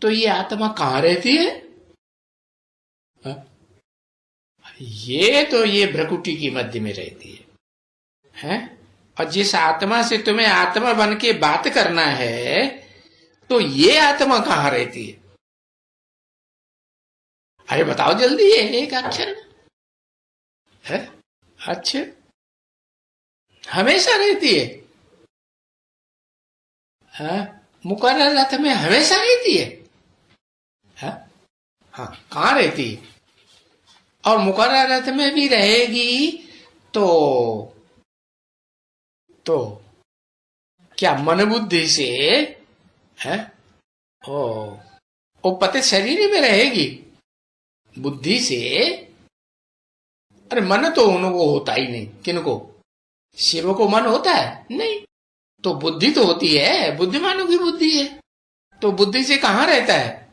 तो ये आत्मा कहाँ रहती है? हा? ये भ्रकुटी की मध्य में रहती है? और जिस आत्मा से तुम्हें आत्मा बन के बात करना है, तो ये आत्मा कहाँ रहती अरे बताओ जल्दी, ये एक अक्षर है? अच्छा, हमेशा रहती है? हाँ, मुकर्रर अर्थ में हमेशा रहती है? हाँ, हाँ, कहाँ रहती है? और मुकर्रर अर्थ में भी रहेगी तो तो क्या मन बुद्धि से है? ओ वो पते शरीर में रहेगी बुद्धि से? अरे मन तो उनको होता ही नहीं। किनको? शिव को मन होता है? नहीं। तो बुद्धि तो होती है, बुद्धिमानों की बुद्धि है। तो बुद्धि से कहाँ रहता है?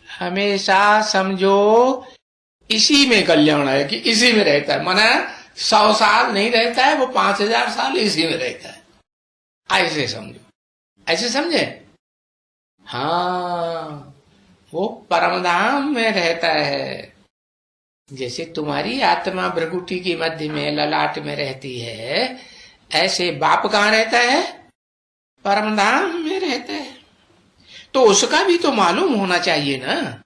हमेशा समझो इसी में कल्याण है, कि इसी में रहता है। माना 100 साल नहीं रहता है, वो 5000 साल इसी में रहता है। ऐसे समझो, ऐसे समझे? हाँ, वो परमधाम में रहता है। जैसे तुम्हारी आत्मा भ्रकुटी की मध्य में ललाट में रहती है, ऐसे बाप कहाँ रहता है? परमधाम में रहता है। तो उसका भी तो मालूम होना चाहिए ना,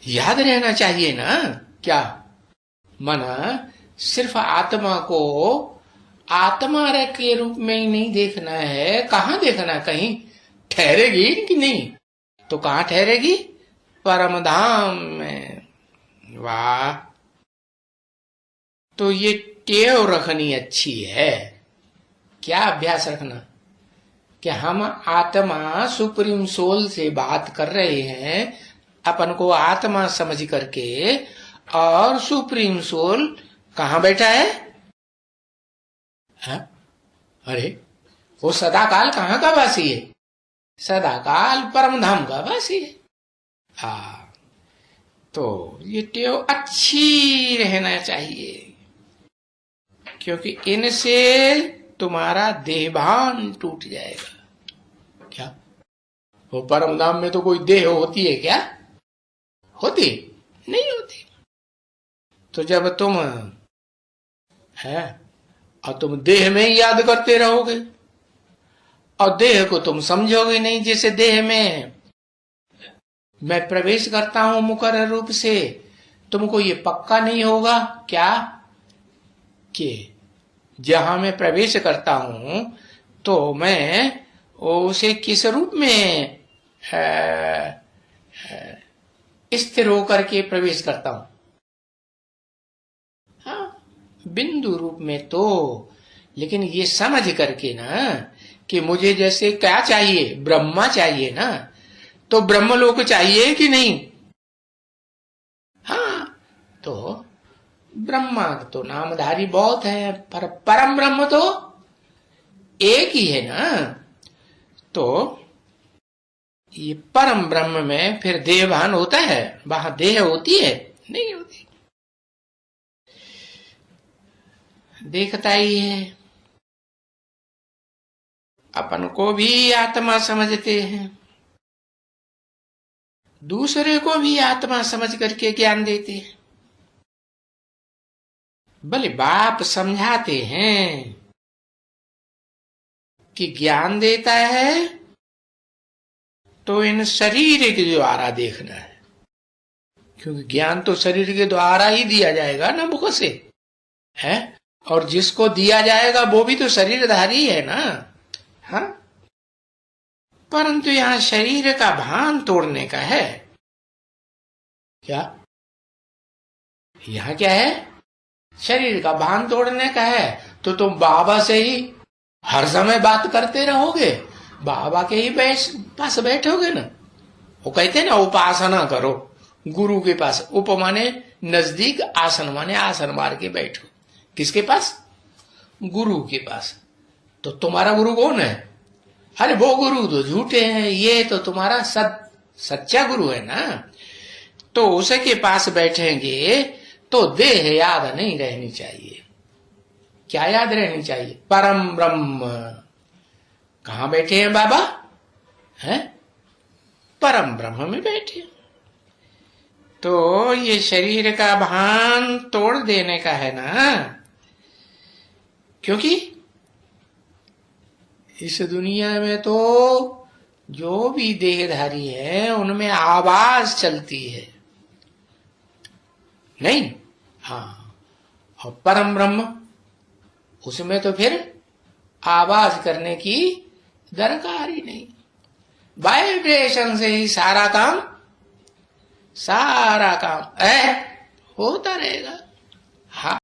याद रहना चाहिए ना। क्या? मना सिर्फ आत्मा को आत्मा के रूप में ही नहीं देखना है। कहाँ देखना? कहीं ठहरेगी कि नहीं? तो कहाँ ठहरेगी? परमधाम में। वाह! तो ये टेव रखनी अच्छी है। क्या अभ्यास रखना? कि हम आत्मा सुप्रीम सोल से बात कर रहे हैं, अपन को आत्मा समझ करके, और सुप्रीम सोल कहाँ बैठा है? हा? अरे वो सदाकाल कहाँ का वासी है? सदाकाल परमधाम का वासी है। हाँ, तो ये टेव अच्छी रहना चाहिए, क्योंकि इनसे तुम्हारा देहभान टूट जाएगा। क्या? वो परमधाम में तो कोई देह होती है क्या? होती नहीं होती। तो जब तुम है और तुम देह में ही याद करते रहोगे, और देह को तुम समझोगे नहीं, जैसे देह में मैं प्रवेश करता हूं मुकर्रर रूप से, तुमको ये पक्का नहीं होगा क्या कि जहां मैं प्रवेश करता हूं तो मैं उसे किस रूप में स्थिर होकर के प्रवेश करता हूं? हाँ, बिंदु रूप में तो। लेकिन ये समझ करके ना कि मुझे जैसे क्या चाहिए? ब्रह्मा चाहिए ना, तो ब्रह्मलोक चाहिए कि नहीं? हाँ, तो ब्रह्मा तो नामधारी बहुत है, पर परम ब्रह्म तो एक ही है ना। तो ये परम ब्रह्म में फिर देहभान होता है? वहां देह होती है? नहीं होती। देखता ही है। अपन को भी आत्मा समझते हैं, दूसरे को भी आत्मा समझ करके ज्ञान देते हैं। भले बाप समझाते हैं कि ज्ञान देता है तो इन शरीर के द्वारा देखना है, क्योंकि ज्ञान तो शरीर के द्वारा ही दिया जाएगा ना, मुख से है। और जिसको दिया जाएगा वो भी तो शरीरधारी है ना। हाँ, परंतु यहाँ शरीर का भान तोड़ने का है। क्या? यहाँ क्या है? शरीर का भान तोड़ने का है। तो तुम बाबा से ही हर समय बात करते रहोगे, बाबा के ही पास बैठोगे ना। वो कहते ना उपासना करो गुरु के पास। उप माने नजदीक, आसन माने आसन मार के बैठो। किसके पास? गुरु के पास। तो तुम्हारा गुरु कौन है? अरे वो गुरु तो झूठे हैं, ये तो तुम्हारा सच्चा गुरु है ना। तो उसके पास बैठेंगे तो देह याद नहीं रहनी चाहिए। क्या याद रहनी चाहिए? परम ब्रह्म। कहां बैठे हैं बाबा? हैं? परम ब्रह्म में बैठे। तो ये शरीर का भान तोड़ देने का है ना, क्योंकि इस दुनिया में तो जो भी देहधारी है उनमें आवाज चलती है, नहीं? हाँ, और परम ब्रह्म उसमें तो फिर आवाज करने की दरकार ही नहीं। वाइब्रेशन से ही सारा काम होता रहेगा।